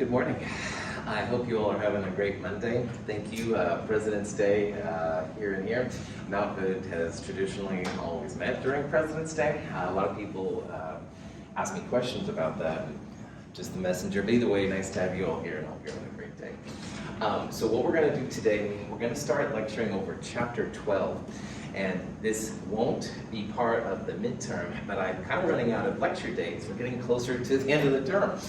Good morning. I hope you all are having a great Monday. Thank you. President's Day here and here. Mount Hood has traditionally always met during President's Day. A lot of people ask me questions about that. Just the messenger. But either way, nice to have you all here, and I hope you're having a great day. So what we're going to do today, we're going to start lecturing over Chapter 12. And this won't be part of the midterm, but I'm kind of running out of lecture days. We're getting closer to the end of the term.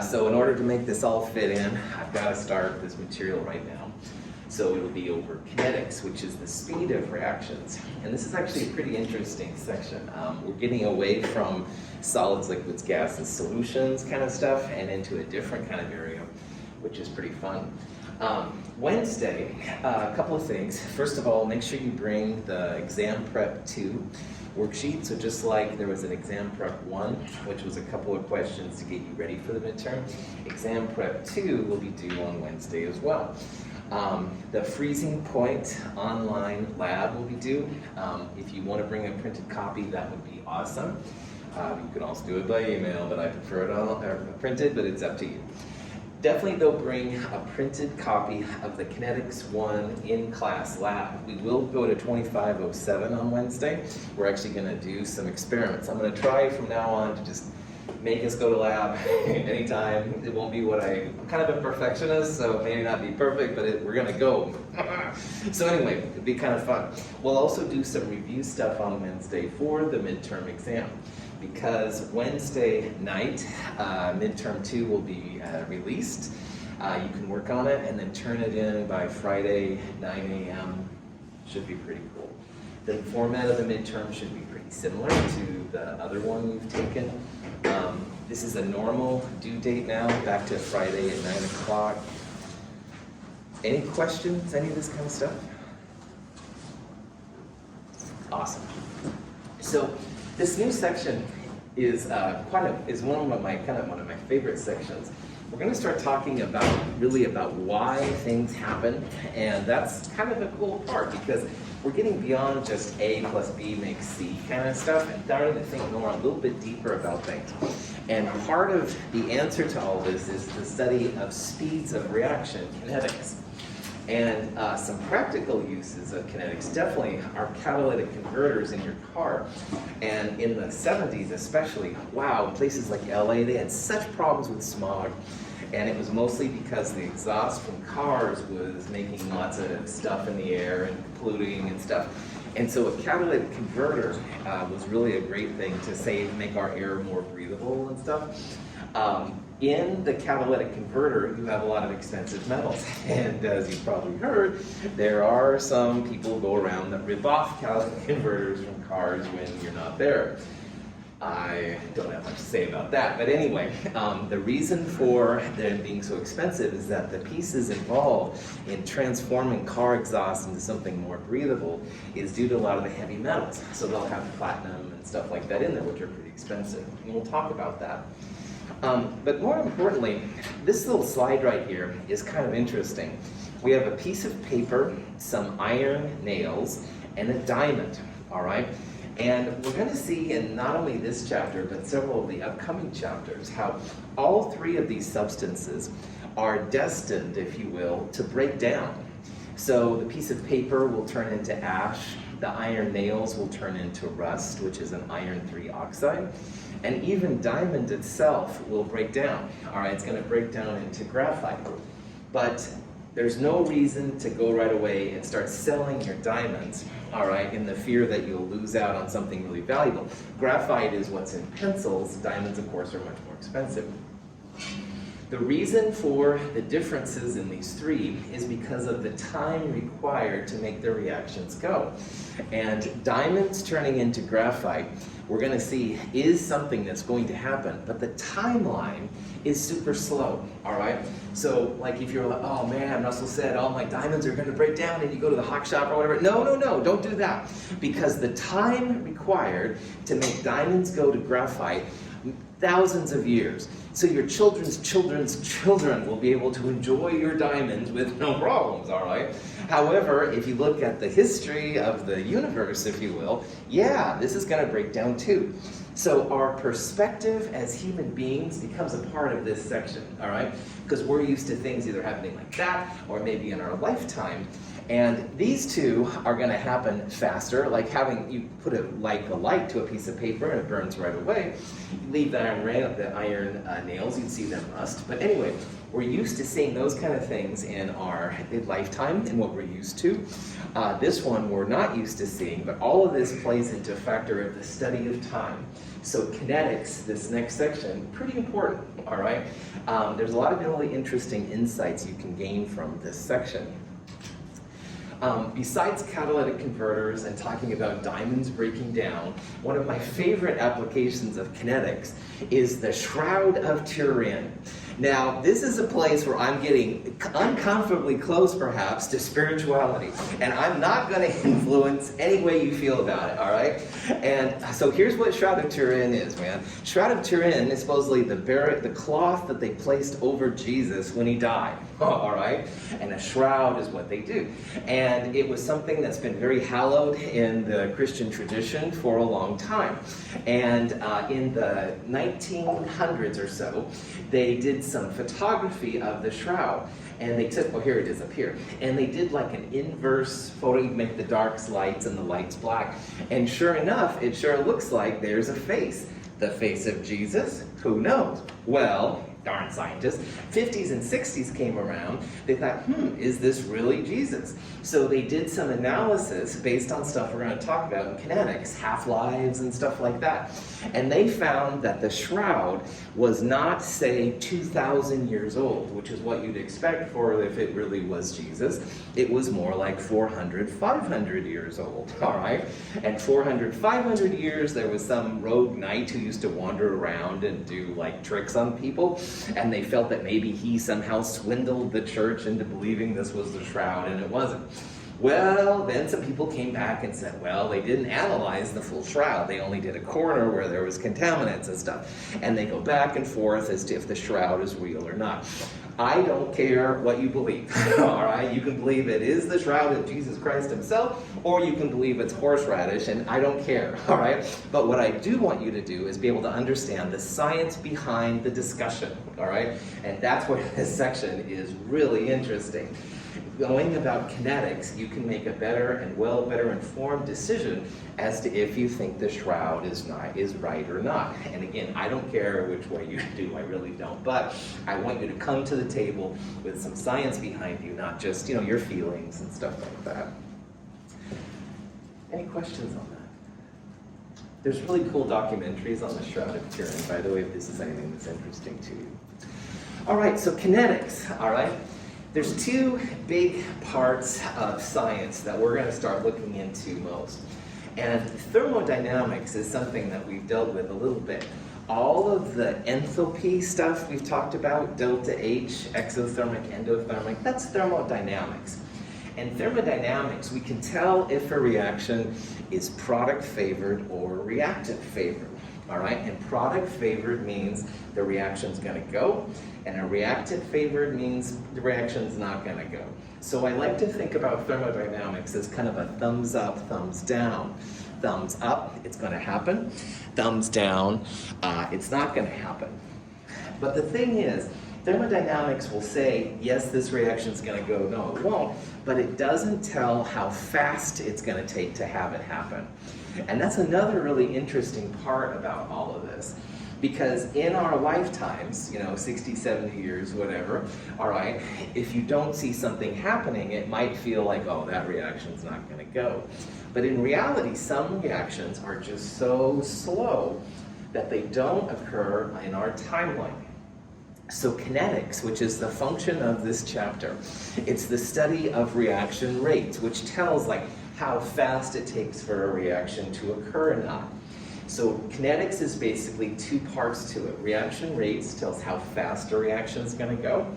So in order to make this all fit in, I've got to start this material right now. So it'll be over kinetics, which is the speed of reactions. And this is actually a pretty interesting section. We're getting away from solids, liquids, gases, solutions kind of stuff, and into a different kind of area, which is pretty fun. Wednesday, a couple of things. First of all, make sure you bring the exam prep 2 worksheet. So just like there was an exam prep 1, which was a couple of questions to get you ready for the midterm, exam prep 2 will be due on Wednesday as well. The freezing point online lab will be due. If you want to bring a printed copy, that would be awesome. You can also do it by email, but I prefer it all printed, but it's up to you. Definitely, though, bring a printed copy of the Kinetics 1 in-class lab. We will go to 2507 on Wednesday. We're actually going to do some experiments. I'm going to try from now on to just make us go to lab anytime. It won't be what I'm kind of a perfectionist, so it may not be perfect, but we're going to go. So anyway, it'll be kind of fun. We'll also do some review stuff on Wednesday for the midterm exam, because Wednesday night, midterm 2 will be released. You can work on it and then turn it in by Friday, 9 a.m. Should be pretty cool. The format of the midterm should be pretty similar to the other one we've taken. This is a normal due date now, back to Friday at 9 o'clock. Any questions, any of this kind of stuff? Awesome. So this new section is one of my favorite sections. We're going to start talking about why things happen, and that's kind of a cool part, because we're getting beyond just A plus B makes C kind of stuff and starting to think more a little bit deeper about things. And part of the answer to all this is the study of speeds of reaction, kinetics. And some practical uses of kinetics definitely are catalytic converters in your car. And in the 70s especially, wow, in places like LA, they had such problems with smog. And it was mostly because the exhaust from cars was making lots of stuff in the air and polluting and stuff. And so a catalytic converter was really a great thing to make our air more breathable and stuff. In the catalytic converter, you have a lot of expensive metals. And as you've probably heard, there are some people who go around that rip off catalytic converters from cars when you're not there. I don't have much to say about that, but anyway, the reason for them being so expensive is that the pieces involved in transforming car exhaust into something more breathable is due to a lot of the heavy metals. So they'll have platinum and stuff like that in there, which are pretty expensive, and we'll talk about that. But more importantly, this little slide right here is kind of interesting. We have a piece of paper, some iron nails, and a diamond, all right? And we're going to see in not only this chapter, but several of the upcoming chapters, how all three of these substances are destined, if you will, to break down. So the piece of paper will turn into ash, the iron nails will turn into rust, which is an iron 3 oxide, and even diamond itself will break down. All right, it's going to break down into graphite. But there's no reason to go right away and start selling your diamonds, all right, in the fear that you'll lose out on something really valuable. Graphite is what's in pencils. Diamonds, of course, are much more expensive. The reason for the differences in these three is because of the time required to make the reactions go. And diamonds turning into graphite, we're going to see, is something that's going to happen, but the timeline is super slow, all right? So, like if you're like, oh man, Russell said all my diamonds are going to break down, and you go to the hawk shop or whatever. No, don't do that. Because the time required to make diamonds go to graphite, thousands of years. So your children's children will be able to enjoy your diamonds with no problems, all right? However, if you look at the history of the universe, if you will, yeah, this is going to break down too. So our perspective as human beings becomes a part of this section, all right? Because we're used to things either happening like that or maybe in our lifetime. And these two are going to happen faster, like having you put a light to a piece of paper and it burns right away. You leave the iron nails, you'd see them rust. But anyway, we're used to seeing those kind of things in our lifetime and what we're used to. This one we're not used to seeing, but all of this plays into a factor of the study of time. So kinetics, this next section, pretty important, all right? There's a lot of really interesting insights you can gain from this section. Besides catalytic converters and talking about diamonds breaking down, one of my favorite applications of kinetics is the Shroud of Turin. Now, this is a place where I'm getting uncomfortably close, perhaps, to spirituality. And I'm not going to influence any way you feel about it, all right? And so here's what Shroud of Turin is, man. Shroud of Turin is supposedly the cloth that they placed over Jesus when he died, all right? And a shroud is what they do. And it was something that's been very hallowed in the Christian tradition for a long time. And in the 1900s or so, they did some photography of the shroud, and they took, well, here it is up here, and they did like an inverse photo. You make the darks lights and the lights black, and sure enough, it sure looks like there's a face. The face of Jesus? Who knows? Well, darn scientists, 50s and 60s came around, they thought, is this really Jesus? So they did some analysis based on stuff we're going to talk about in kinetics, half-lives and stuff like that. And they found that the shroud was not, say, 2,000 years old, which is what you'd expect for if it really was Jesus. It was more like 400, 500 years old, all right? And 400, 500 years, there was some rogue knight who used to wander around and do like tricks on people. And they felt that maybe he somehow swindled the church into believing this was the shroud, and it wasn't. Well, then some people came back and said, well, they didn't analyze the full shroud. They only did a corner where there was contaminants and stuff. And they go back and forth as to if the shroud is real or not. I don't care what you believe, all right? You can believe it is the shroud of Jesus Christ himself, or you can believe it's horseradish, and I don't care, all right? But what I do want you to do is be able to understand the science behind the discussion, all right? And that's where this section is really interesting. Going about kinetics, you can make a better and better informed decision as to if you think the shroud is right or not. And again, I don't care which way you do, I really don't. But I want you to come to the table with some science behind you, not just, your feelings and stuff like that. Any questions on that? There's really cool documentaries on the Shroud of Turin, by the way, if this is anything that's interesting to you. All right, so kinetics, all right? There's two big parts of science that we're going to start looking into most. And thermodynamics is something that we've dealt with a little bit. All of the enthalpy stuff we've talked about, delta H, exothermic, endothermic, that's thermodynamics. In thermodynamics, we can tell if a reaction is product favored or reactant favored. All right, and product favored means the reaction's going to go, and a reactant favored means the reaction's not going to go. So I like to think about thermodynamics as kind of a thumbs up, thumbs down. Thumbs up, it's going to happen. Thumbs down, it's not going to happen. But the thing is, thermodynamics will say, yes, this reaction's going to go, no, it won't, but it doesn't tell how fast it's going to take to have it happen. And that's another really interesting part about all of this. Because in our lifetimes, 60, 70 years, whatever, all right, if you don't see something happening, it might feel like, oh, that reaction's not going to go. But in reality, some reactions are just so slow that they don't occur in our timeline. So kinetics, which is the function of this chapter, it's the study of reaction rates, which tells how fast it takes for a reaction to occur or not. So kinetics is basically two parts to it. Reaction rates tells how fast a reaction is going to go.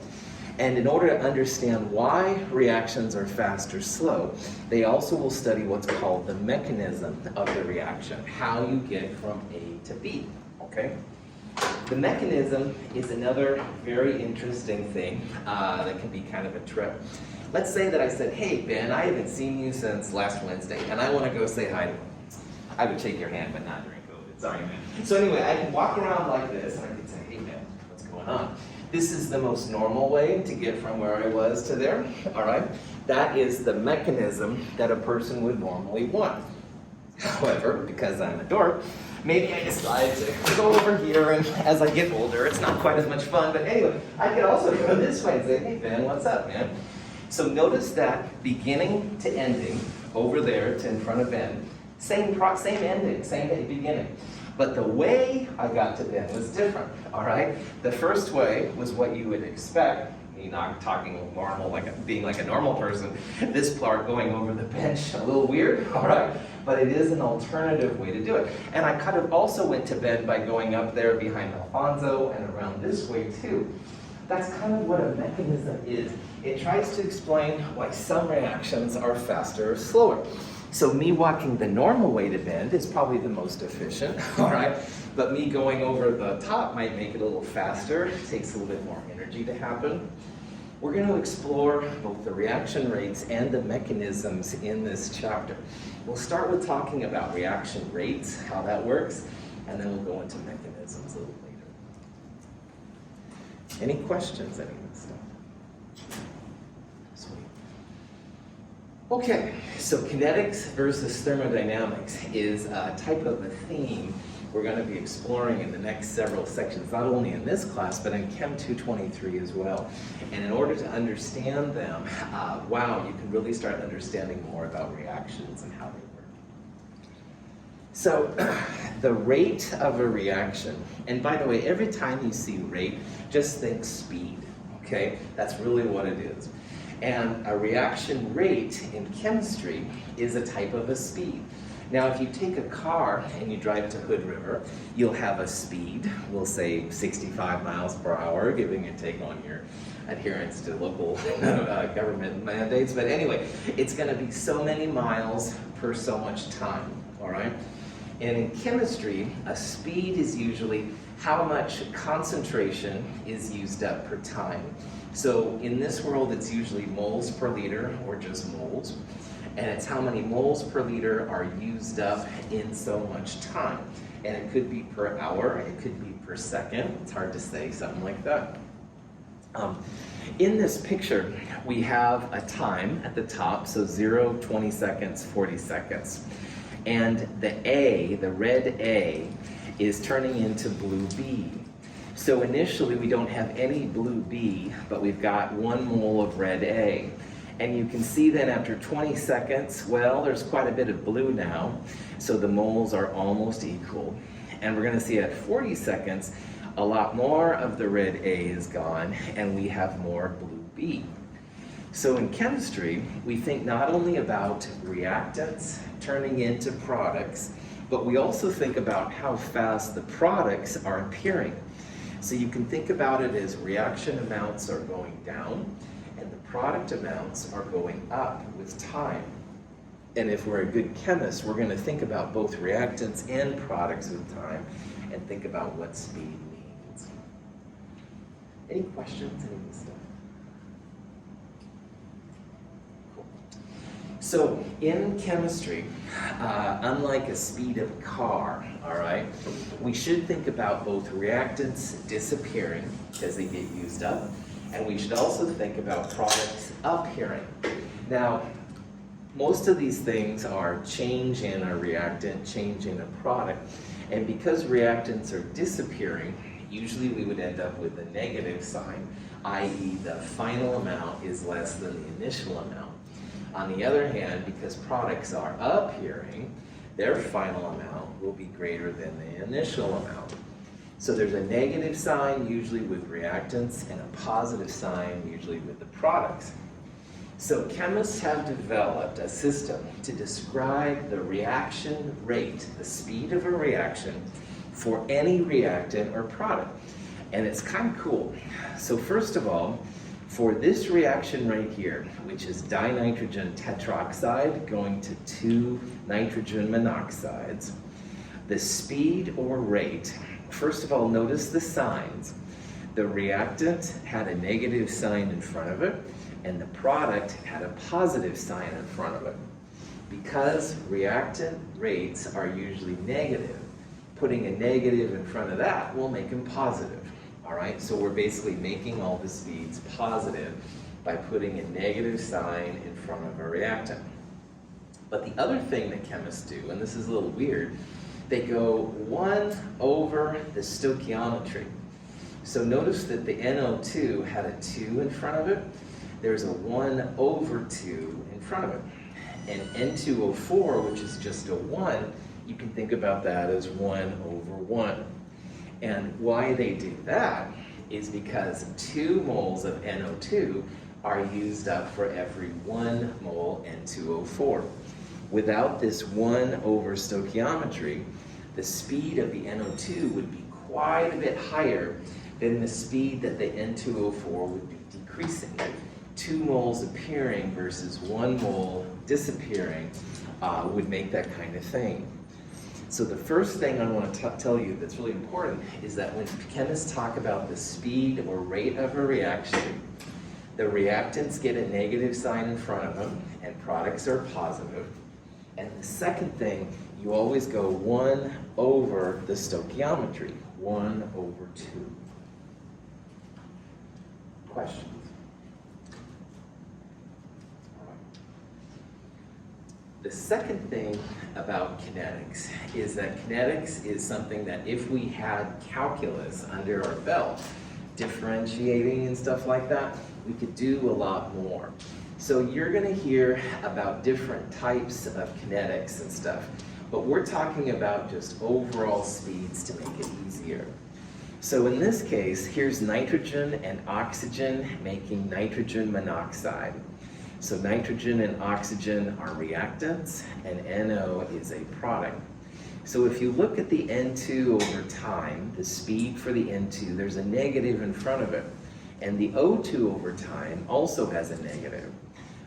And in order to understand why reactions are fast or slow, they also will study what's called the mechanism of the reaction, how you get from A to B, okay? The mechanism is another very interesting thing that can be kind of a trip. Let's say that I said, hey, Ben, I haven't seen you since last Wednesday, and I want to go say hi to you. I would shake your hand, but not during COVID. Sorry, man. So anyway, I can walk around like this, and I can say, hey, man, what's going on? This is the most normal way to get from where I was to there, all right? That is the mechanism that a person would normally want. However, because I'm a dork, maybe I decide to go over here, and as I get older, it's not quite as much fun, but anyway, I could also go this way and say, hey, Ben, what's up, man? So notice that beginning to ending, over there to in front of Ben, same ending, same beginning. But the way I got to Ben was different, all right? The first way was what you would expect, me not talking normal, being like a normal person. This part going over the bench, a little weird, all right? But it is an alternative way to do it. And I kind of also went to Ben by going up there behind Alfonso and around this way too. That's kind of what a mechanism is. It tries to explain why some reactions are faster or slower. So me walking the normal way to bend is probably the most efficient, all right? But me going over the top might make it a little faster. It takes a little bit more energy to happen. We're going to explore both the reaction rates and the mechanisms in this chapter. We'll start with talking about reaction rates, how that works, and then we'll go into mechanisms a little later. Any questions, any of this stuff? Sweet. Okay, so kinetics versus thermodynamics is a type of a theme we're going to be exploring in the next several sections, not only in this class, but in Chem 223 as well. And in order to understand them, wow, you can really start understanding more about reactions and how they work. So the rate of a reaction, and by the way, every time you see rate, just think speed, okay? That's really what it is. And a reaction rate in chemistry is a type of a speed. Now, if you take a car and you drive to Hood River, you'll have a speed, we'll say 65 miles per hour, giving a take on your adherence to local government mandates. But anyway, it's going to be so many miles per so much time, all right? And in chemistry, a speed is usually how much concentration is used up per time. So in this world, it's usually moles per liter or just moles. And it's how many moles per liter are used up in so much time. And it could be per hour, it could be per second. It's hard to say, something like that. In this picture, we have a time at the top, so 0, 20 seconds, 40 seconds. And the A, the red A, is turning into blue B. So initially, we don't have any blue B, but we've got 1 mole of red A. And you can see then after 20 seconds, well, there's quite a bit of blue now, so the moles are almost equal. And we're going to see at 40 seconds, a lot more of the red A is gone, and we have more blue B. So in chemistry, we think not only about reactants turning into products, but we also think about how fast the products are appearing. So you can think about it as reaction amounts are going down, and the product amounts are going up with time. And if we're a good chemist, we're going to think about both reactants and products with time and think about what speed means. Any questions? Any of this stuff? Cool. So in chemistry, unlike a speed of a car, all right, we should think about both reactants disappearing because they get used up, and we should also think about products appearing. Now, most of these things are change in a reactant, change in a product, and because reactants are disappearing, usually we would end up with a negative sign, i.e. the final amount is less than the initial amount. On the other hand, because products are appearing, their final amount will be greater than the initial amount. So there's a negative sign usually with reactants and a positive sign usually with the products. So chemists have developed a system to describe the reaction rate, the speed of a reaction for any reactant or product. And it's kind of cool. So first of all, for this reaction right here, which is dinitrogen tetroxide going to 2 nitrogen monoxides, the speed or rate, first of all, notice the signs. The reactant had a negative sign in front of it, and the product had a positive sign in front of it. Because reactant rates are usually negative, putting a negative in front of that will make them positive. All right, so we're basically making all the speeds positive by putting a negative sign in front of a reactant. But the other thing that chemists do, and this is a little weird, they go 1 over the stoichiometry. So notice that the NO2 had a 2 in front of it. There's a 1 over 2 in front of it. And N2O4, which is just a 1, you can think about that as 1 over 1. And why they do that is because 2 moles of NO2 are used up for every 1 mole N2O4. Without this 1 over stoichiometry, the speed of the NO2 would be quite a bit higher than the speed that the N2O4 would be decreasing. 2 moles appearing versus 1 mole disappearing would make that kind of thing. So the first thing I want to tell you that's really important is that when chemists talk about the speed or rate of a reaction, the reactants get a negative sign in front of them and products are positive. And the second thing, you always go 1 over the stoichiometry, 1 over 2. Questions? The second thing about kinetics is that kinetics is something that if we had calculus under our belt, differentiating and stuff like that, we could do a lot more. So you're going to hear about different types of kinetics and stuff, but we're talking about just overall speeds to make it easier. So in this case, here's nitrogen and oxygen making nitrogen monoxide. So nitrogen and oxygen are reactants, and NO is a product. So if you look at the N2 over time, the speed for the N2, there's a negative in front of it. And the O2 over time also has a negative.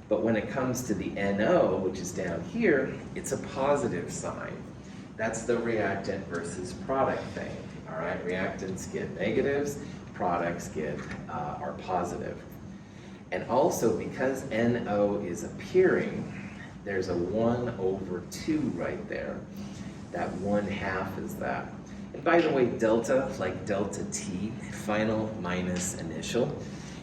But when it comes to the NO, which is down here, it's a positive sign. That's the reactant versus product thing. All right, reactants get negatives, products are positive. And also, because NO is appearing, there's a 1 over 2 right there. That 1/2 is that. And by the way, delta, like delta T, final minus initial.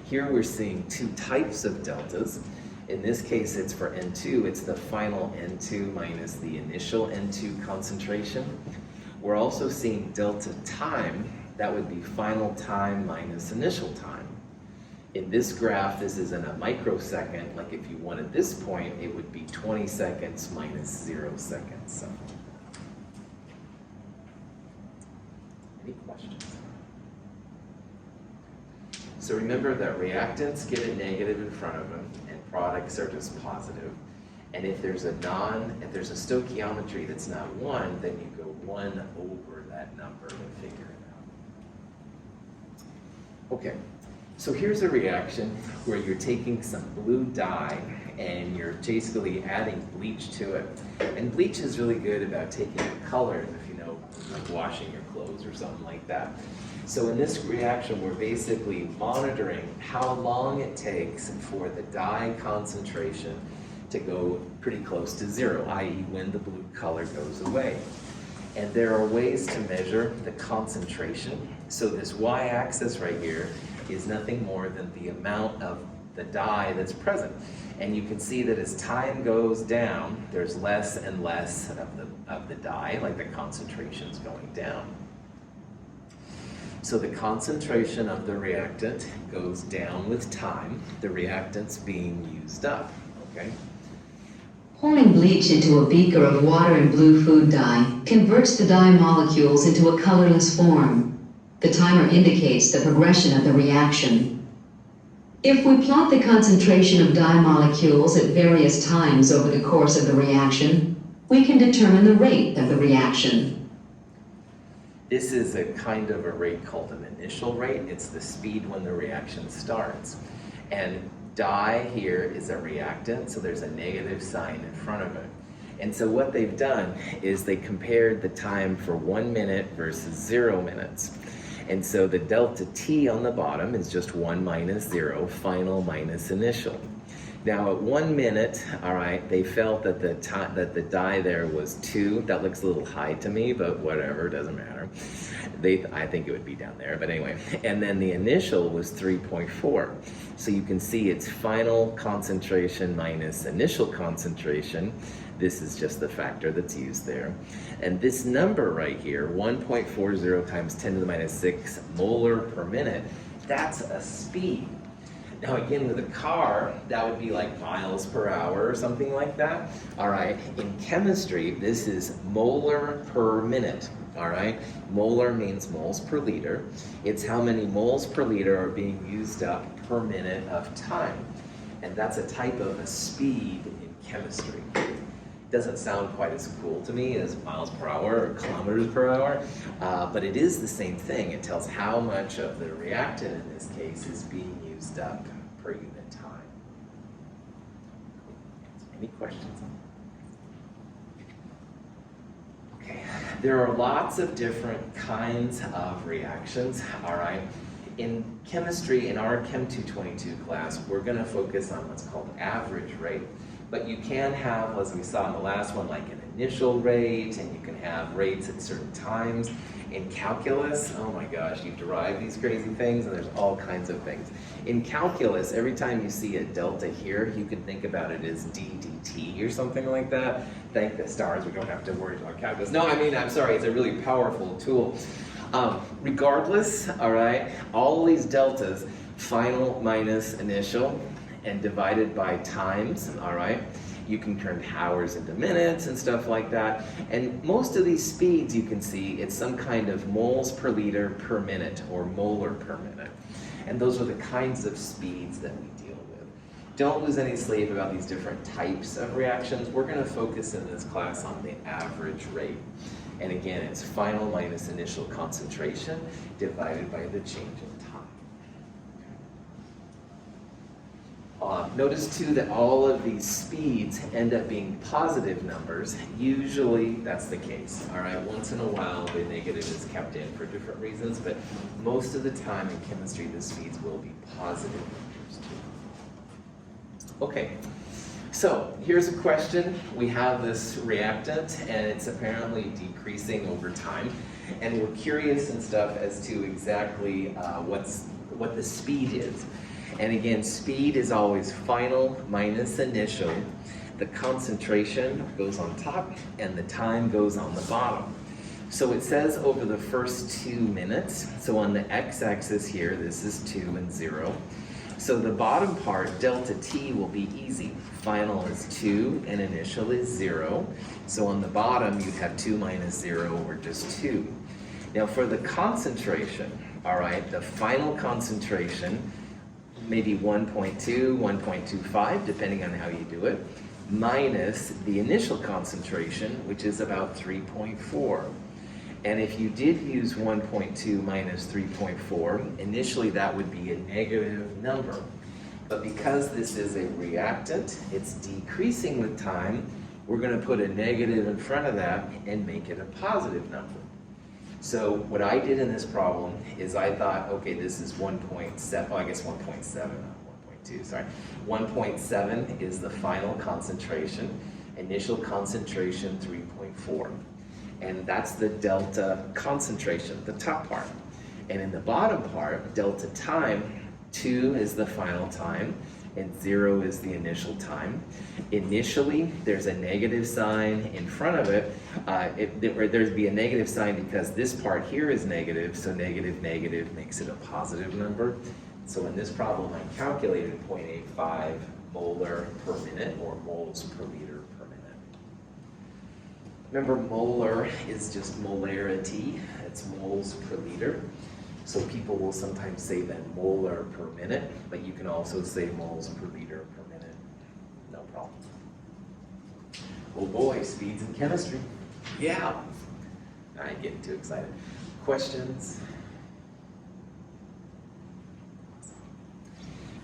Here we're seeing 2 types of deltas. In this case, it's for N2, it's the final N2 minus the initial N2 concentration. We're also seeing delta time, that would be final time minus initial time. In this graph, this is in a microsecond, like if you wanted this point, it would be 20 seconds minus 0 seconds. So. Any questions? So remember that reactants get a negative in front of them, and products are just positive. And if there's a stoichiometry that's not 1, then you go 1 over that number to figure it out. Okay. So here's a reaction where you're taking some blue dye and you're basically adding bleach to it. And bleach is really good about taking the colors, if you know, like washing your clothes or something like that. So in this reaction, we're basically monitoring how long it takes for the dye concentration to go pretty close to 0, i.e. when the blue color goes away. And there are ways to measure the concentration. So this y-axis right here is nothing more than the amount of the dye that's present. And you can see that as time goes down, there's less and less of the dye, like the concentration's going down. So the concentration of the reactant goes down with time, the reactant's being used up, okay? Pouring bleach into a beaker of water and blue food dye converts the dye molecules into a colorless form. The timer indicates the progression of the reaction. If we plot the concentration of dye molecules at various times over the course of the reaction, we can determine the rate of the reaction. This is a kind of a rate called an initial rate. It's the speed when the reaction starts. And dye here is a reactant, so there's a negative sign in front of it. And so what they've done is they compared the time for 1 minute versus 0 minutes. And so the delta T on the bottom is just 1 minus 0, final minus initial. Now at 1 minute, all right, they felt that the dye there was 2. That looks a little high to me, but whatever, doesn't matter. I think it would be down there, but anyway. And then the initial was 3.4. So you can see it's final concentration minus initial concentration. This is just the factor that's used there. And this number right here, 1.40 times 10 to the minus 6 molar per minute, that's a speed. Now again, with a car, that would be like miles per hour or something like that. All right, in chemistry, this is molar per minute. All right, molar means moles per liter. It's how many moles per liter are being used up per minute of time. And that's a type of a speed in chemistry. Doesn't sound quite as cool to me as miles per hour or kilometers per hour, but it is the same thing. It tells how much of the reactant in this case is being used up per unit time. Any questions? Okay, there are lots of different kinds of reactions, all right? In chemistry, in our Chem 222 class, we're going to focus on what's called average rate. But you can have, as we saw in the last one, like an initial rate, and you can have rates at certain times. In calculus, oh my gosh, you derive these crazy things, and there's all kinds of things. In calculus, every time you see a delta here, you can think about it as d dt or something like that. Thank the stars, we don't have to worry about calculus. No, I mean, I'm sorry, it's a really powerful tool. Regardless, all right, all these deltas, final minus initial, and divided by times, all right? You can turn hours into minutes and stuff like that. And most of these speeds you can see, it's some kind of moles per liter per minute or molar per minute. And those are the kinds of speeds that we deal with. Don't lose any sleep about these different types of reactions. We're gonna focus in this class on the average rate. And again, it's final minus initial concentration divided by the change in time. Notice too that all of these speeds end up being positive numbers. Usually that's the case, all right? Once in a while the negative is kept in for different reasons, but most of the time in chemistry the speeds will be positive numbers too. Okay, so here's a question. We have this reactant and it's apparently decreasing over time, and we're curious and stuff as to exactly what the speed is. And again, speed is always final minus initial. The concentration goes on top and the time goes on the bottom. So it says over the first 2 minutes. So on the x-axis here, this is 2 and 0. So the bottom part, delta t, will be easy. Final is 2 and initial is 0. So on the bottom, you have 2 minus 0 or just 2. Now for the concentration, all right, the final concentration, maybe 1.2, 1.25, depending on how you do it, minus the initial concentration, which is about 3.4. And if you did use 1.2 minus 3.4, initially that would be a negative number. But because this is a reactant, it's decreasing with time, we're going to put a negative in front of that and make it a positive number. So what I did in this problem is I thought, okay, this is 1.7, oh, I guess 1.7, not 1.2, sorry. 1.7 is the final concentration, initial concentration 3.4. And that's the delta concentration, the top part. And in the bottom part, delta time, 2 is the final time, and 0 is the initial time. Initially, there's a negative sign in front of it. There'd be a negative sign because this part here is negative, so negative, negative makes it a positive number. So in this problem, I calculated 0.85 molar per minute, or moles per liter per minute. Remember, molar is just molarity. It's moles per liter. So people will sometimes say then molar per minute, but you can also say moles per liter per minute. No problem. Oh boy, speeds in chemistry. Yeah. I'm getting too excited. Questions?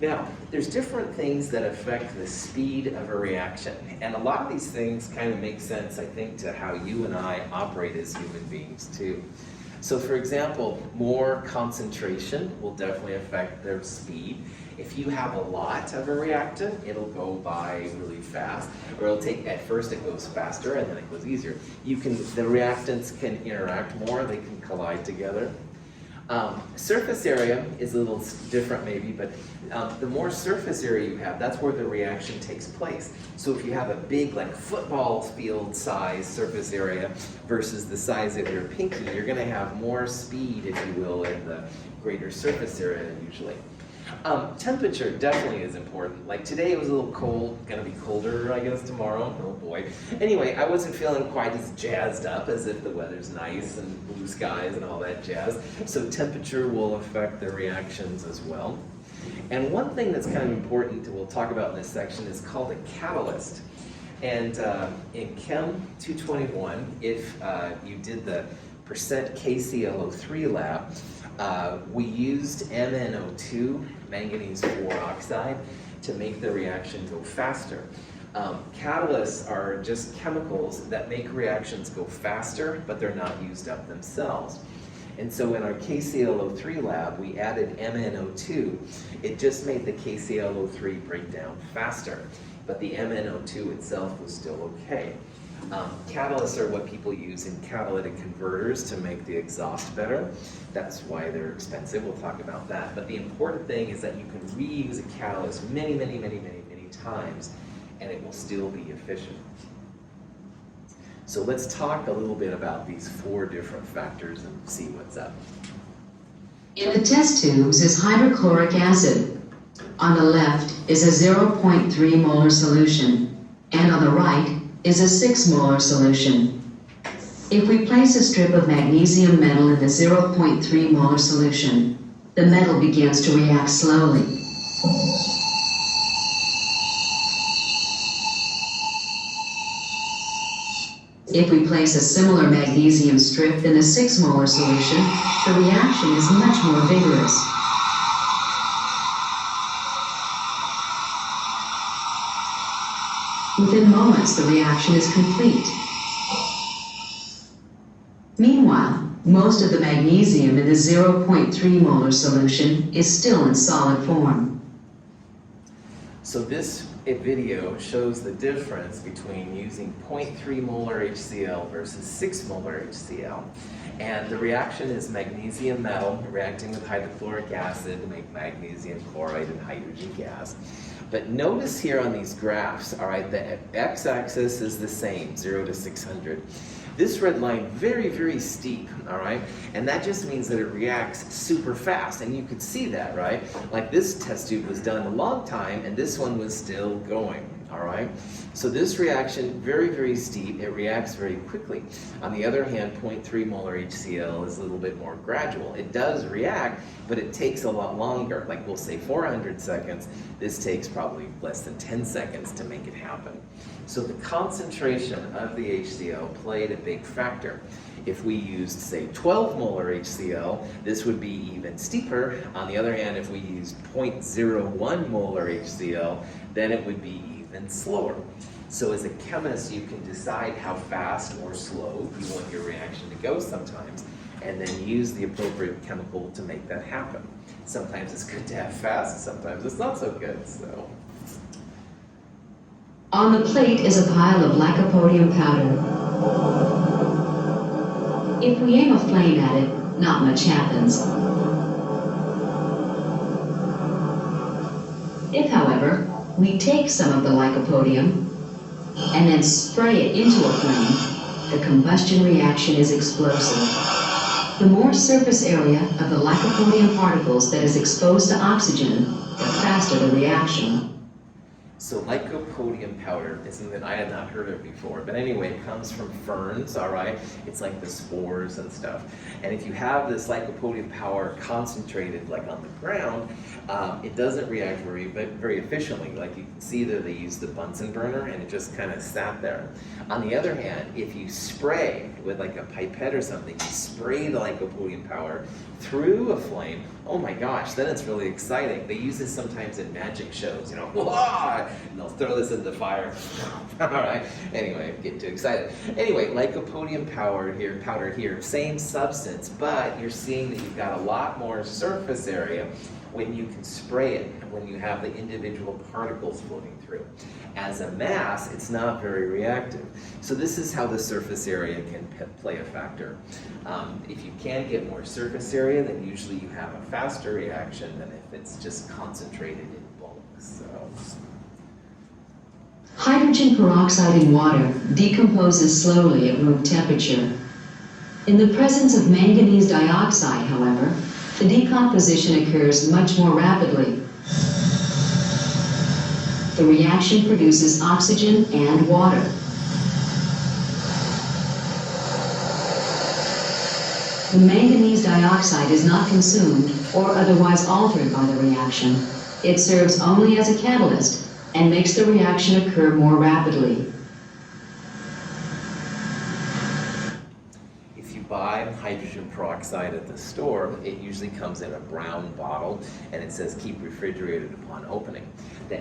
Now, there's different things that affect the speed of a reaction. And a lot of these things kind of make sense, I think, to how you and I operate as human beings too. So for example, more concentration will definitely affect their speed. If you have a lot of a reactant, it'll go by really fast, or it'll take, at first it goes faster and then it goes easier. The reactants can interact more, they can collide together. Surface area is a little different maybe, but the more surface area you have, that's where the reaction takes place. So if you have a big, like football field size surface area versus the size of your pinky, you're gonna have more speed, if you will, in the greater surface area usually. Temperature definitely is important. Like today it was a little cold, gonna be colder I guess tomorrow, oh boy. Anyway, I wasn't feeling quite as jazzed up as if the weather's nice and blue skies and all that jazz. So temperature will affect the reactions as well. And one thing that's kind of important that we'll talk about in this section is called a catalyst. And in Chem 221, if you did the percent KClO3 lab, we used MnO2, manganese 4 oxide, to make the reaction go faster. Catalysts are just chemicals that make reactions go faster, but they're not used up themselves. And so in our KClO3 lab, we added MnO2. It just made the KClO3 break down faster, but the MnO2 itself was still okay. Catalysts are what people use in catalytic converters to make the exhaust better. That's why they're expensive. We'll talk about that. But the important thing is that you can reuse a catalyst many times, and it will still be efficient. So let's talk a little bit about these 4 different factors and see what's up. In the test tubes is hydrochloric acid. On the left is a 0.3 molar solution, and on the right is a 6 molar solution. If we place a strip of magnesium metal in the 0.3 molar solution, the metal begins to react slowly. If we place a similar magnesium strip in the 6 molar solution, the reaction is much more vigorous. Within moments, the reaction is complete. Meanwhile, most of the magnesium in the 0.3 molar solution is still in solid form. So this video shows the difference between using 0.3 molar HCl versus 6 molar HCl. And the reaction is magnesium metal reacting with hydrochloric acid to make magnesium chloride and hydrogen gas. But notice here on these graphs, all right, the x-axis is the same, 0 to 600. This red line, very steep, all right? And that just means that it reacts super fast, and you could see that, right? Like this test tube was done a long time, and this one was still going, all right? So this reaction, very steep, it reacts very quickly. On the other hand, 0.3 molar HCl is a little bit more gradual. It does react, but it takes a lot longer. Like we'll say 400 seconds, this takes probably less than 10 seconds to make it happen. So the concentration of the HCl played a big factor. If we used, say, 12 molar HCl, this would be even steeper. On the other hand, if we used 0.01 molar HCl, then it would be even slower. So as a chemist, you can decide how fast or slow you want your reaction to go sometimes, and then use the appropriate chemical to make that happen. Sometimes it's good to have fast, sometimes it's not so good, so. On the plate is a pile of Lycopodium powder. If we aim a flame at it, not much happens. If, however, we take some of the Lycopodium and then spray it into a flame, the combustion reaction is explosive. The more surface area of the Lycopodium particles that is exposed to oxygen, the faster the reaction. So Lycopodium powder is something that I had not heard of before, but anyway, it comes from ferns, all right? It's like the spores and stuff. And if you have this Lycopodium powder concentrated like on the ground, It doesn't react very efficiently. Like you can see that they used the Bunsen burner and it just kind of sat there. On the other hand, if you spray with like a pipette or something, you spray the lycopodium powder through a flame, oh my gosh, then it's really exciting. They use this sometimes in magic shows, you know, whoa, and they'll throw this in the fire. All right, anyway, I'm getting too excited. Anyway, lycopodium powder here, same substance, but you're seeing that you've got a lot more surface area when you can spray it and when you have the individual particles floating through. As a mass, it's not very reactive. So this is how the surface area can play a factor. If you can get more surface area, then usually you have a faster reaction than if it's just concentrated in bulk. So. Hydrogen peroxide in water decomposes slowly at room temperature. In the presence of manganese dioxide, however, the decomposition occurs much more rapidly. The reaction produces oxygen and water. The manganese dioxide is not consumed or otherwise altered by the reaction. It serves only as a catalyst and makes the reaction occur more rapidly. Buy hydrogen peroxide at the store, it usually comes in a brown bottle and it says keep refrigerated upon opening. The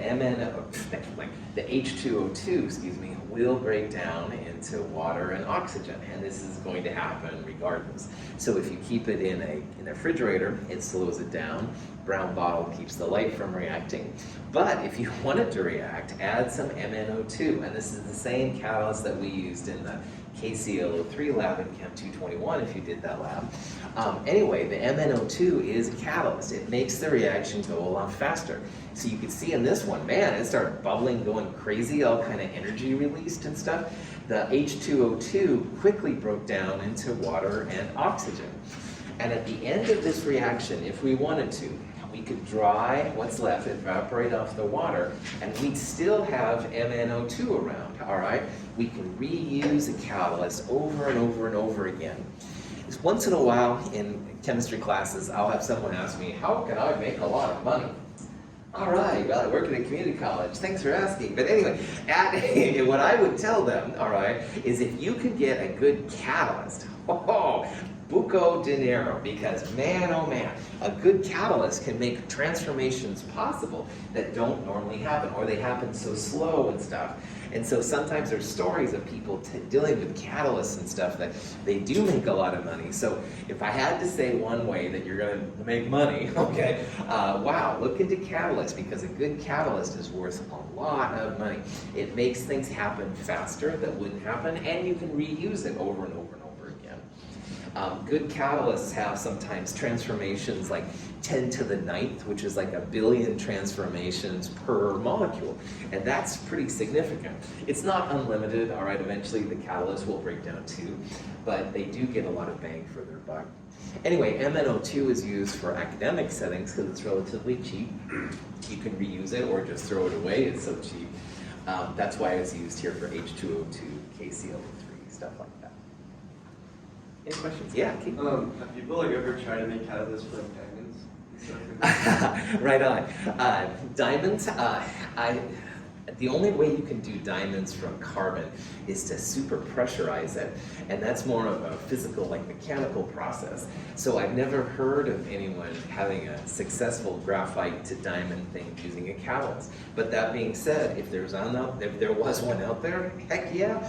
the H2O2, excuse me, will break down into water and oxygen, and this is going to happen regardless. So if you keep it in a refrigerator, it slows it down. Brown bottle keeps the light from reacting. But if you want it to react, add some MnO2, and this is the same catalyst that we used in the KClO3 lab in Chem 221 if you did that lab. Anyway, the MnO2 is a catalyst. It makes the reaction go a lot faster. So you can see in this one, man, it started bubbling, going crazy, all kind of energy released and stuff. The H2O2 quickly broke down into water and oxygen. And at the end of this reaction, if we wanted to, we could dry what's left, evaporate off the water, and we'd still have MnO2 around, all right? We can reuse a catalyst over and over and over again. Just once in a while in chemistry classes, I'll have someone ask me, how can I make a lot of money? All right, well, I work at a community college. Thanks for asking. But anyway, what I would tell them, all right, is if you could get a good catalyst, buco dinero, because man, oh man, a good catalyst can make transformations possible that don't normally happen, or they happen so slow and stuff. And so sometimes there's stories of people dealing with catalysts and stuff that they do make a lot of money. So if I had to say one way that you're going to make money, okay, wow, look into catalysts, because a good catalyst is worth a lot of money. It makes things happen faster that wouldn't happen, and you can reuse it over and over and over again. Good catalysts have sometimes transformations like 10 to the 9th, which is like 1 billion transformations per molecule. And that's pretty significant. It's not unlimited, all right, eventually the catalyst will break down too, but they do get a lot of bang for their buck. Anyway, MnO2 is used for academic settings because it's relatively cheap. You can reuse it or just throw it away, it's so cheap. That's why it's used here for H2O2, KClO3, stuff like that. Any questions? Yeah, keep Have people like ever tried to make catalysts for like diamonds? Right on. Diamonds, the only way you can do diamonds from carbon is to super pressurize it, and that's more of a physical, like mechanical process. So I've never heard of anyone having a successful graphite to diamond thing using a catalyst. But that being said, if there was one out there, heck yeah.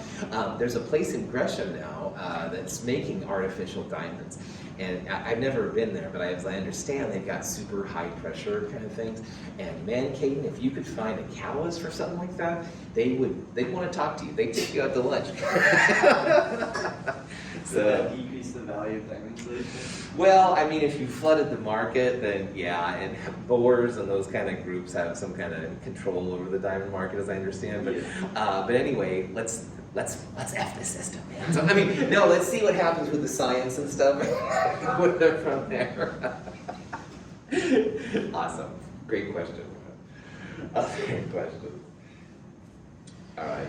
There's a place in Gresham now that's making artificial diamonds. And I've never been there, but as I understand, they've got super high pressure kind of things. And man, Caden, if you could find a catalyst for something like that, they'd want to talk to you. They'd take you out to lunch. So that decrease the value of diamonds? Well, I mean, if you flooded the market, then yeah, and Boers and those kind of groups have some kind of control over the diamond market, as I understand. But but anyway, let's F the system, man. So I mean, no, let's see what happens with the science and stuff with it from there. Awesome, great question. Great question. All right.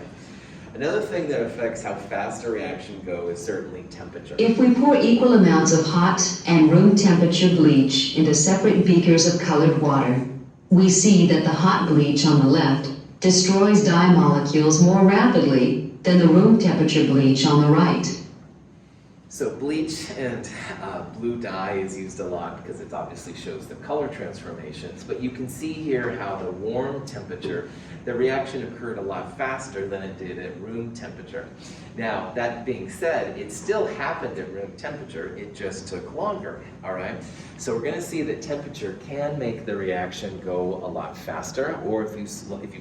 Another thing that affects how fast a reaction goes is certainly temperature. If we pour equal amounts of hot and room temperature bleach into separate beakers of colored water, we see that the hot bleach on the left destroys dye molecules more rapidly than the room temperature bleach on the right. So bleach and blue dye is used a lot because it obviously shows the color transformations, but you can see here how the warm temperature, the reaction occurred a lot faster than it did at room temperature. Now, that being said, it still happened at room temperature, it just took longer, all right? So we're gonna see that temperature can make the reaction go a lot faster, or if you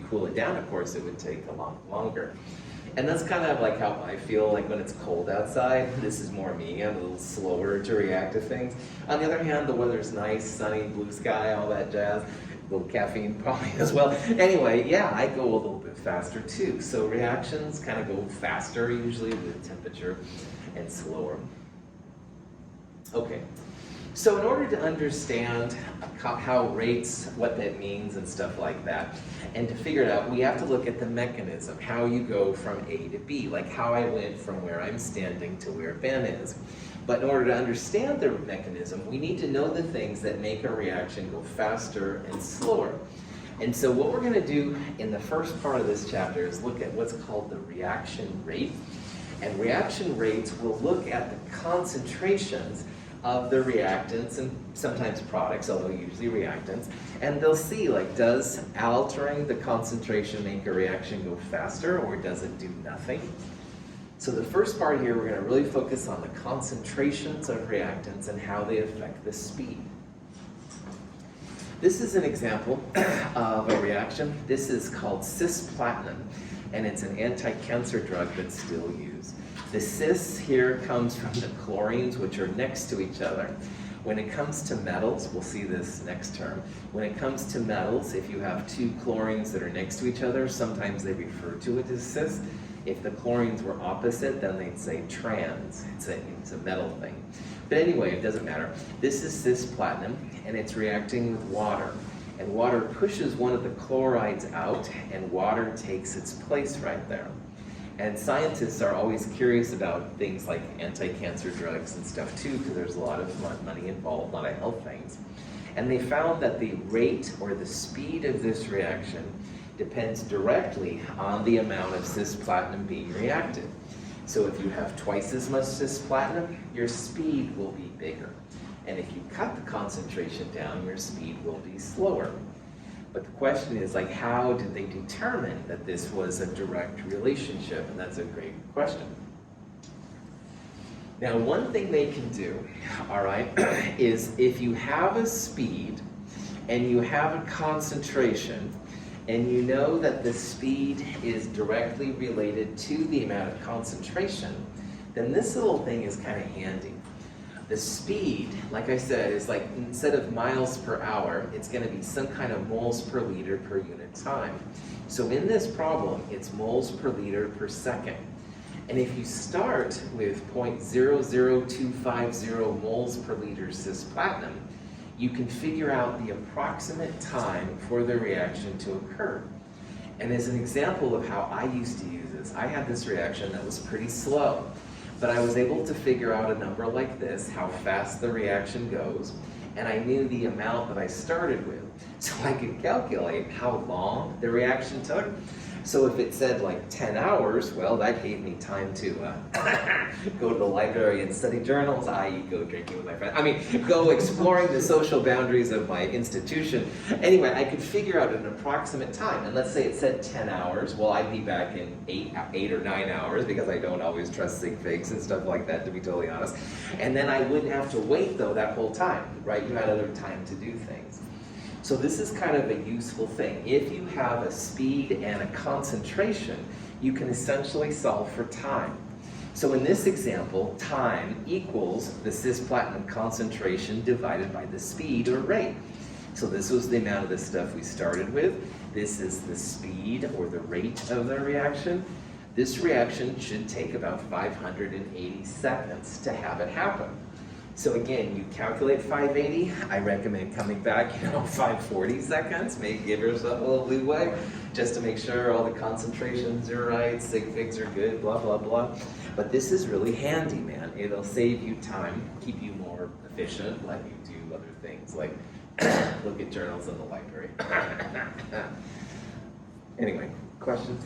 cool it down, of course, it would take a lot longer. And that's kind of like how I feel like when it's cold outside. This is more me, I'm a little slower to react to things. On the other hand, the weather's nice, sunny, blue sky, all that jazz. A little caffeine probably as well. Anyway, yeah, I go a little bit faster too. So reactions kind of go faster usually with temperature and slower. Okay. So in order to understand how rates, what that means and stuff like that, and to figure it out, we have to look at the mechanism, how you go from A to B, like how I went from where I'm standing to where Ben is. But in order to understand the mechanism, we need to know the things that make a reaction go faster and slower. And so what we're going to do in the first part of this chapter is look at what's called the reaction rate. And reaction rates will look at the concentrations of the reactants and sometimes products, although usually reactants, and they'll see, like, does altering the concentration make a reaction go faster, or does it do nothing? So the first part here, we're going to really focus on the concentrations of reactants and how they affect the speed. This is an example of a reaction. This is called Cis-Platinum, and it's an anti-cancer drug that's still used. The cis here comes from the chlorines, which are next to each other. When it comes to metals, we'll see this next term, when it comes to metals, if you have two chlorines that are next to each other, sometimes they refer to it as cis. If the chlorines were opposite, then they'd say trans. It's a metal thing. But anyway, it doesn't matter. This is cis-platinum, and it's reacting with water. And water pushes one of the chlorides out, and water takes its place right there. And scientists are always curious about things like anti-cancer drugs and stuff too, because there's a lot of money involved, a lot of health things. And they found that the rate or the speed of this reaction depends directly on the amount of cis-platinum being reacted. So if you have twice as much cis-platinum, your speed will be bigger. And if you cut the concentration down, your speed will be slower. But the question is, like, how did they determine that this was a direct relationship? And that's a great question. Now, one thing they can do, all right, is if you have a speed and you have a concentration, and you know that the speed is directly related to the amount of concentration, then this little thing is kind of handy. The speed, like I said, is like, instead of miles per hour, it's going to be some kind of moles per liter per unit time. So in this problem, it's moles per liter per second. And if you start with 0.00250 moles per liter cis-platinum, you can figure out the approximate time for the reaction to occur. And as an example of how I used to use this, I had this reaction that was pretty slow. But I was able to figure out a number like this, how fast the reaction goes, and I knew the amount that I started with. So I could calculate how long the reaction took. So if it said like 10 hours, well, that gave me time to go to the library and study journals, i.e. go drinking with my friends. I mean, go exploring the social boundaries of my institution. Anyway, I could figure out an approximate time. And let's say it said 10 hours. Well, I'd be back in 8 or 9 hours, because I don't always trust sig figs and stuff like that, to be totally honest. And then I wouldn't have to wait, though, that whole time, right? You had other time to do things. So this is kind of a useful thing. If you have a speed and a concentration, you can essentially solve for time. So in this example, time equals the cis-platinum concentration divided by the speed or rate. So this was the amount of the stuff we started with. This is the speed or the rate of the reaction. This reaction should take about 580 seconds to have it happen. So again, you calculate 580. I recommend coming back, 540 seconds. Maybe give yourself a little leeway just to make sure all the concentrations are right, sig figs are good, blah, blah, blah. But this is really handy, man. It'll save you time, keep you more efficient, let you do other things like look at journals in the library. Anyway, questions?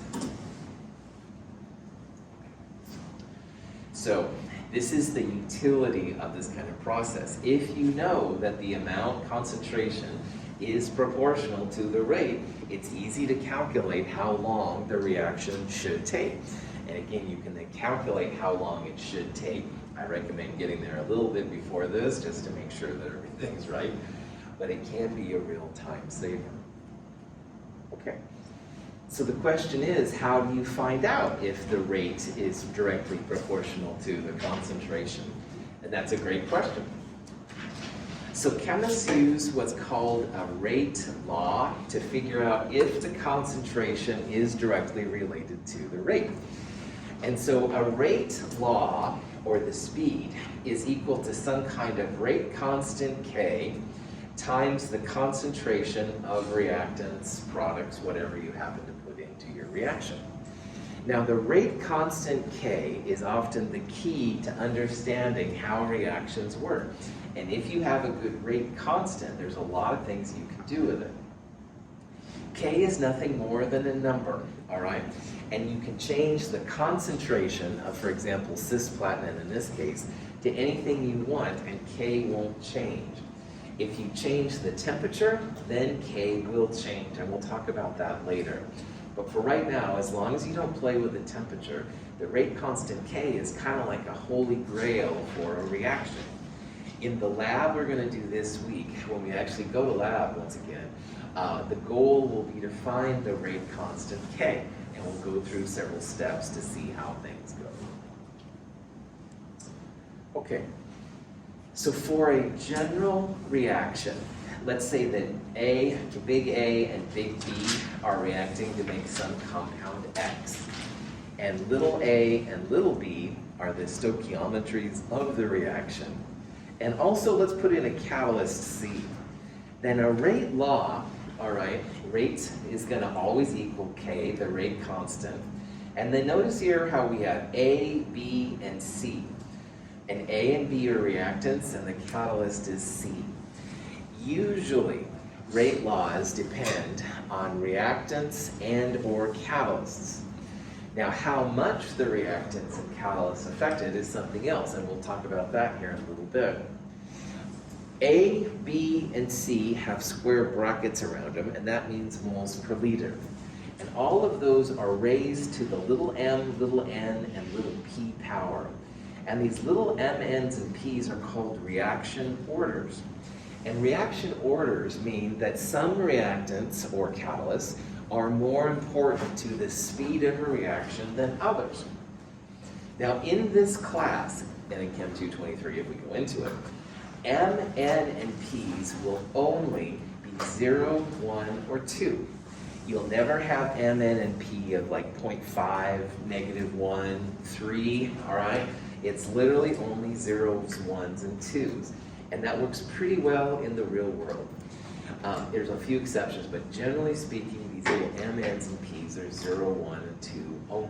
So this is the utility of this kind of process. If you know that the amount concentration is proportional to the rate, it's easy to calculate how long the reaction should take. And again, you can then calculate how long it should take. I recommend getting there a little bit before this just to make sure that everything's right. But it can be a real time saver. Okay. So the question is, how do you find out if the rate is directly proportional to the concentration? And that's a great question. So chemists use what's called a rate law to figure out if the concentration is directly related to the rate. And so a rate law, or the speed, is equal to some kind of rate constant K times the concentration of reactants, products, whatever you happen to put into your reaction. Now the rate constant K is often the key to understanding how reactions work. And if you have a good rate constant, there's a lot of things you can do with it. K is nothing more than a number, all right? And you can change the concentration of, for example, Cis-Platinum in this case, to anything you want, and K won't change. If you change the temperature, then K will change, and we'll talk about that later. But for right now, as long as you don't play with the temperature, the rate constant K is kind of like a holy grail for a reaction. In the lab we're going to do this week, when we actually go to lab once again, the goal will be to find the rate constant K, and we'll go through several steps to see how things go. Okay. So for a general reaction, let's say that big A and big B are reacting to make some compound X. And little a and little b are the stoichiometries of the reaction. And also let's put in a catalyst C. Then a rate law, all right, rate is going to always equal K, the rate constant. And then notice here how we have A, B, and C. And A and B are reactants, and the catalyst is C. Usually, rate laws depend on reactants and or catalysts. Now, how much the reactants and catalysts affected is something else, and we'll talk about that here in a little bit. A, B, and C have square brackets around them, and that means moles per liter. And all of those are raised to the little m, little n, and little p power. And these little m, n's, and p's are called reaction orders. And reaction orders mean that some reactants or catalysts are more important to the speed of a reaction than others. Now in this class, and in Chem 223 if we go into it, M, N, and P's will only be 0, 1, or 2. You'll never have M, N, and P of like 0.5, -1, 3, all right? It's literally only 0s, 1s, and 2s. And that works pretty well in the real world. There's a few exceptions, but generally speaking, these little M, N's, and P's are 0, 1, and 2 only.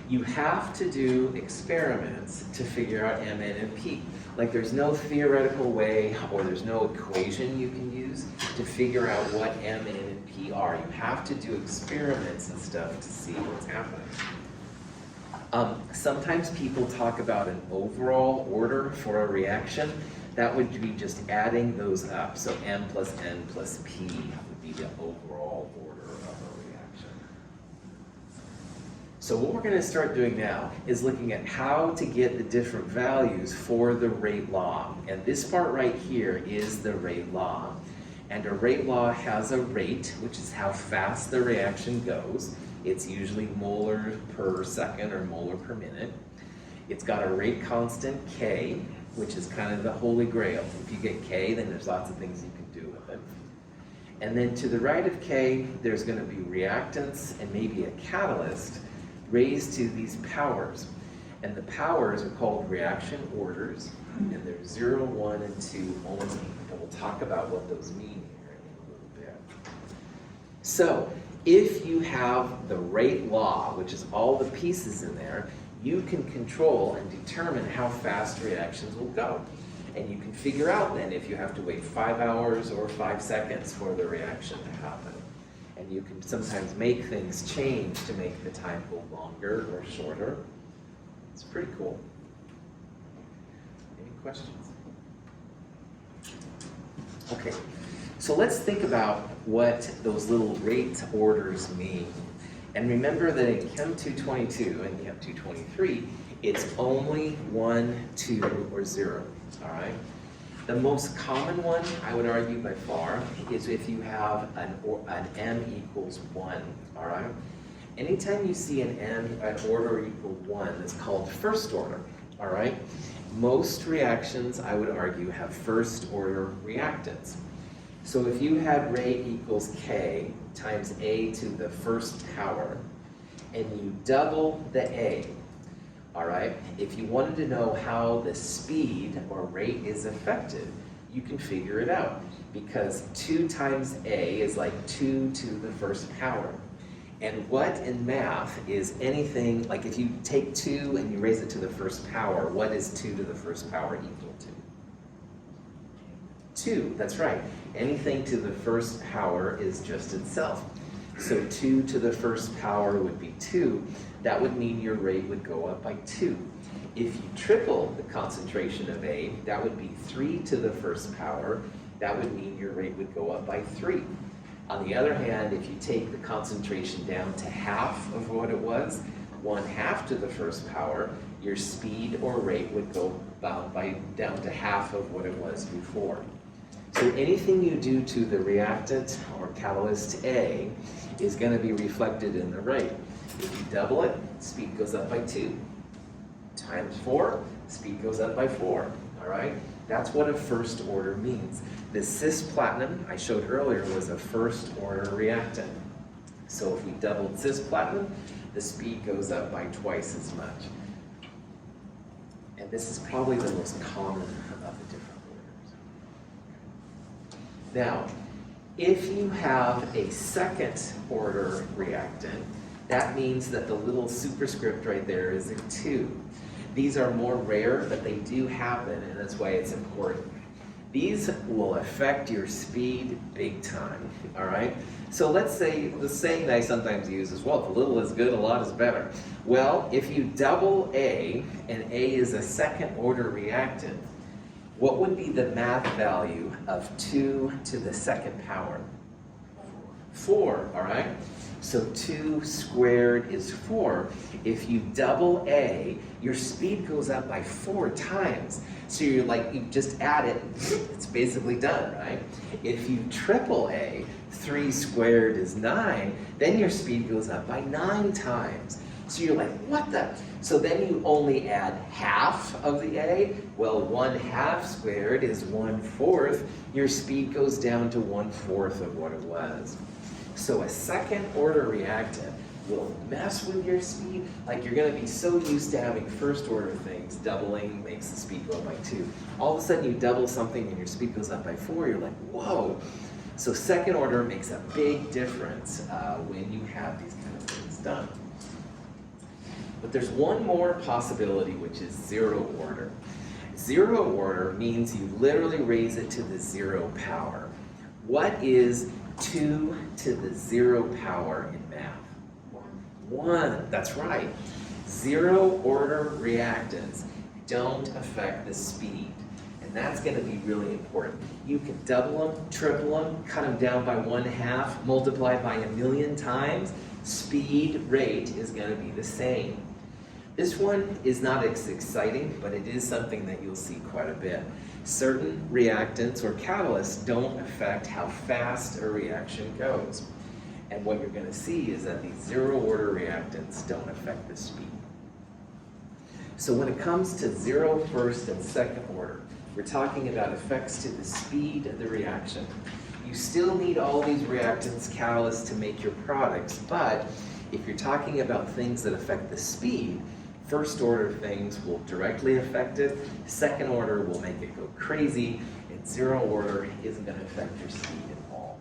You have to do experiments to figure out M, N, and P. Like there's no theoretical way or there's no equation you can use to figure out what M, N, and P are. You have to do experiments and stuff to see what's happening. Sometimes people talk about an overall order for a reaction. That would be just adding those up. So M plus N plus P would be the overall order of a reaction. So what we're going to start doing now is looking at how to get the different values for the rate law. And this part right here is the rate law. And a rate law has a rate, which is how fast the reaction goes. It's usually molar per second or molar per minute. It's got a rate constant K, which is kind of the holy grail. If you get K, then there's lots of things you can do with it. And then to the right of K, there's going to be reactants and maybe a catalyst raised to these powers. And the powers are called reaction orders, and they're 0, 1, and 2 only. And we'll talk about what those mean here in a little bit. So, if you have the rate law, which is all the pieces in there, you can control and determine how fast reactions will go. And you can figure out then if you have to wait 5 hours or 5 seconds for the reaction to happen. And you can sometimes make things change to make the time go longer or shorter. It's pretty cool. Any questions? Okay, so let's think about what those little rate orders mean. And remember that in Chem 222 and Chem 223, it's only 1, 2, or 0, all right? The most common one, I would argue by far, is if you have an M equals 1, all right? Anytime you see an order equal 1, it's called first order, all right? Most reactions, I would argue, have first order reactants. So if you had rate equals K times A to the first power, and you double the A, all right? If you wanted to know how the speed or rate is affected, you can figure it out, because 2 times A is like 2 to the first power. And what in math is anything, like if you take 2 and you raise it to the first power, what is 2 to the first power equal to? 2, that's right. Anything to the first power is just itself. So 2 to the first power would be 2. That would mean your rate would go up by 2. If you triple the concentration of A, that would be 3 to the first power. That would mean your rate would go up by 3. On the other hand, if you take the concentration down to half of what it was, 1/2 to the first power, your speed or rate would go down to half of what it was before. So anything you do to the reactant or catalyst A is going to be reflected in the rate. If you double it, speed goes up by 2. Times 4, speed goes up by 4. All right? That's what a first order means. The Cis-Platinum I showed earlier was a first order reactant. So if we doubled Cis-Platinum, the speed goes up by twice as much. And this is probably the most common of the different orders. Now, if you have a second order reactant, that means that the little superscript right there is a 2. These are more rare, but they do happen, and that's why it's important. These will affect your speed big time, all right? So let's say, the saying that I sometimes use is, well, if a little is good, a lot is better. Well, if you double A, and A is a second order reactant, what would be the math value of 2 to the second power? 4, all right? So 2 squared is 4. If you double A, your speed goes up by 4 times. So you're like, you just add it, it's basically done, right? If you triple A, 3 squared is 9, then your speed goes up by 9 times. So you're like, what the? So then you only add half of the A. Well, 1/2 squared is 1/4. Your speed goes down to 1/4 of what it was. So a second order reactant will mess with your speed. Like you're going to be so used to having first order things, doubling makes the speed go up by 2. All of a sudden you double something and your speed goes up by 4, you're like, whoa. So second order makes a big difference when you have these kind of things done. But there's one more possibility, which is 0 order. 0 order means you literally raise it to the 0 power. What is 2 to the 0 power in math? 1, that's right. 0 order reactants don't affect the speed. And that's going to be really important. You can double them, triple them, cut them down by 1/2, multiply by 1,000,000 times. Speed, rate is going to be the same. This one is not as exciting, but it is something that you'll see quite a bit. Certain reactants or catalysts don't affect how fast a reaction goes. And what you're going to see is that these 0 order reactants don't affect the speed. So when it comes to 0, first, and second order, we're talking about effects to the speed of the reaction. You still need all these reactants, catalysts to make your products, but if you're talking about things that affect the speed, First order things will directly affect it. Second order will make it go crazy. And zero order isn't going to affect your speed at all.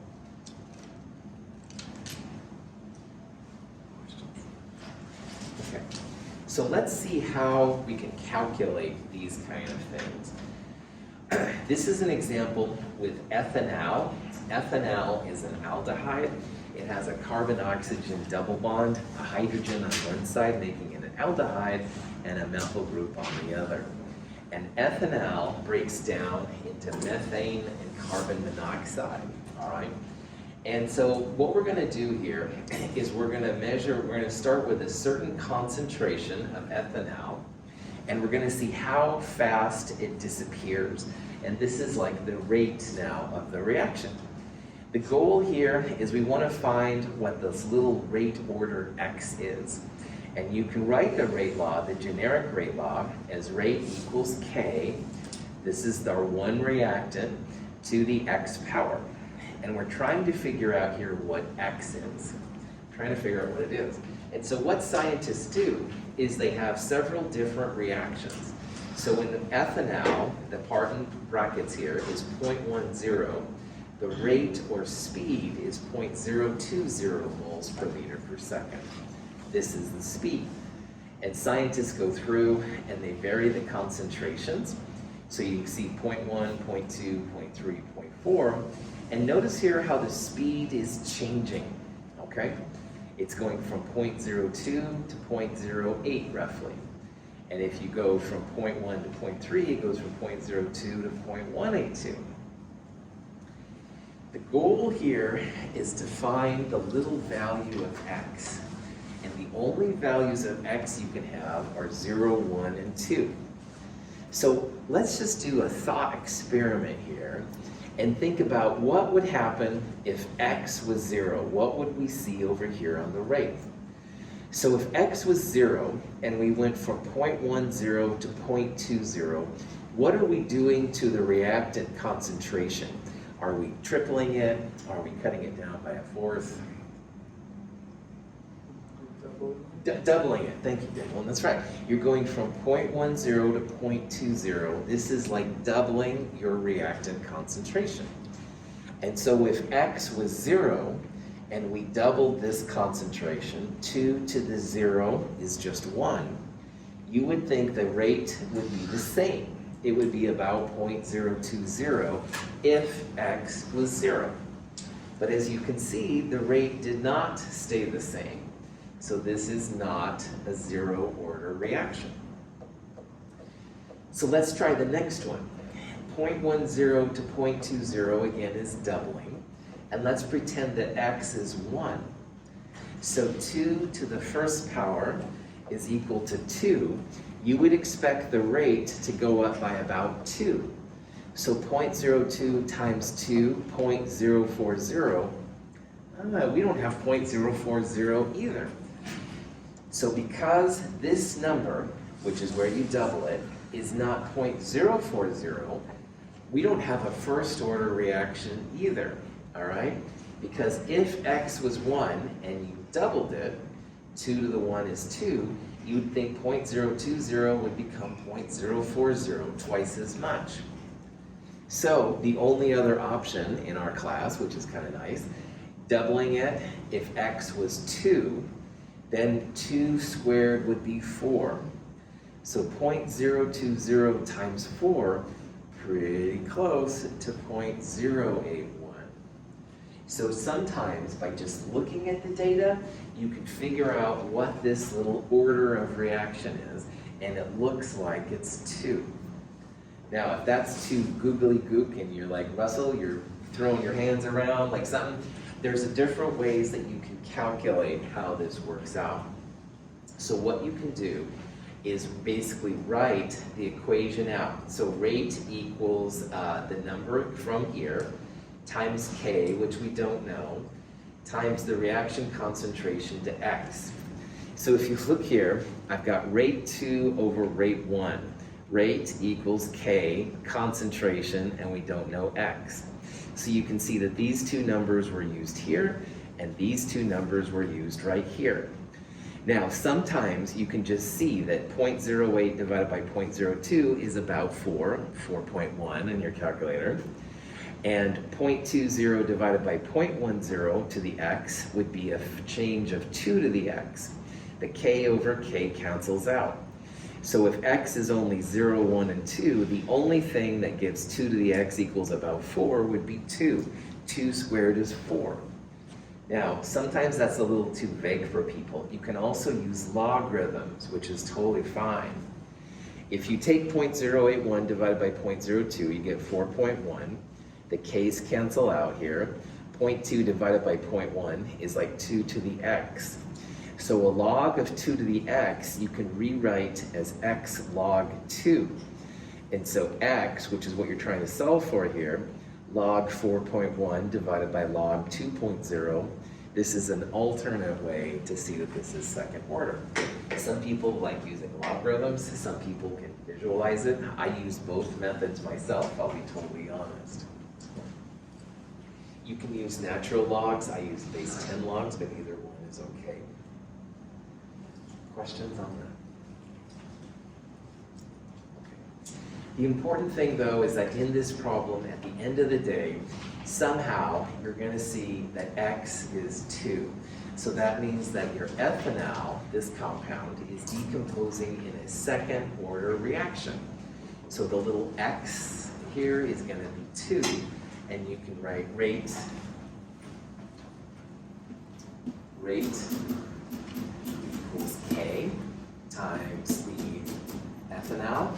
Okay, so let's see how we can calculate these kind of things. This is an example with ethanal. Ethanal is an aldehyde. It has a carbon-oxygen double bond, a hydrogen on one side making it an aldehyde, and a methyl group on the other. And ethanal breaks down into methane and carbon monoxide, all right? And so what we're gonna do here is we're gonna start with a certain concentration of ethanal, and we're gonna see how fast it disappears. And this is like the rate now of the reaction. The goal here is we want to find what this little rate order x is. And you can write the rate law, the generic rate law, as rate equals k. This is our one reactant to the x power. And we're trying to figure out here what x is. Trying to figure out what it is. And so what scientists do is they have several different reactions. So in the ethanal, the part in brackets here is 0.10. The rate or speed is 0.020 moles per liter per second. This is the speed. And scientists go through and they vary the concentrations. So you can see 0.1, 0.2, 0.3, 0.4. And notice here how the speed is changing, okay? It's going from 0.02 to 0.08 roughly. And if you go from 0.1 to 0.3, it goes from 0.02 to 0.182. The goal here is to find the little value of x. And the only values of x you can have are 0, 1, and 2. So let's just do a thought experiment here and think about what would happen if x was 0. What would we see over here on the rate? So if x was 0 and we went from 0.10 to 0.20, what are we doing to the reactant concentration? Are we tripling it? Are we cutting it down by a fourth? Doubling it. Thank you, Dylan. That's right. You're going from 0.10 to 0.20. This is like doubling your reactant concentration. And so if x was 0 and we doubled this concentration, 2 to the 0 is just 1, you would think the rate would be the same. It would be about 0.020 if x was 0. But as you can see, the rate did not stay the same. So this is not a zero order reaction. So let's try the next one. 0.10 to 0.20 again is doubling. And let's pretend that x is 1. So 2 to the first power is equal to 2. You would expect the rate to go up by about 2. So 0.02 times 2, 0.040. We don't have 0.040 either. So because this number, which is where you double it, is not 0.040, we don't have a first order reaction either, all right? Because if x was 1 and you doubled it, 2 to the 1 is 2, you'd think 0.020 would become 0.040, twice as much. So the only other option in our class, which is kind of nice, doubling it, if x was 2, then 2 squared would be 4. So 0.020 times 4, pretty close to 0.081. So sometimes by just looking at the data, you can figure out what this little order of reaction is, and it looks like it's 2. Now, if that's too googly gook and you're like, Russell, you're throwing your hands around like something, there's different ways that you can calculate how this works out. So what you can do is basically write the equation out. So rate equals the number from here times k, which we don't know, times the reaction concentration to x. So if you look here, I've got rate 2 over rate 1. Rate equals k, concentration, and we don't know x. So you can see that these two numbers were used here, and these two numbers were used right here. Now, sometimes you can just see that 0.08 divided by 0.02 is about 4.1 in your calculator. And 0.20 divided by 0.10 to the x would be a change of 2 to the x. The k over k cancels out. So if x is only 0, 1, and 2, the only thing that gives 2 to the x equals about 4 would be 2. 2 squared is 4. Now, sometimes that's a little too vague for people. You can also use logarithms, which is totally fine. If you take 0.081 divided by 0.02, you get 4.1. The k's cancel out here. 0.2 divided by 0.1 is like 2 to the x. So a log of 2 to the x, you can rewrite as x log 2. And so x, which is what you're trying to solve for here, log 4.1 divided by log 2.0. This is an alternate way to see that this is second order. Some people like using logarithms, some people can visualize it. I use both methods myself, I'll be totally honest. You can use natural logs, I use base 10 logs, but either one is okay. Questions on that? The important thing, though, is that in this problem, at the end of the day, somehow you're going to see that x is 2. So that means that your ethanol, this compound, is decomposing in a second order reaction. So the little x here is going to be 2, and you can write rate equals k times the ethanol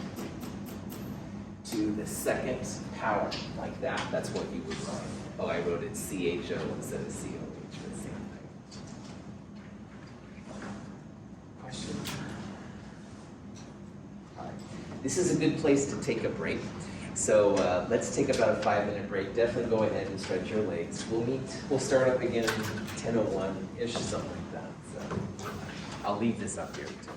to the second power, like that. That's what you would write. Oh, I wrote it CHO instead of COH for the same thing. Question? All right. This is a good place to take a break. So let's take about a 5-minute break. Definitely go ahead and stretch your legs. We'll start up again 10:01-ish, something like that. So I'll leave this up here too.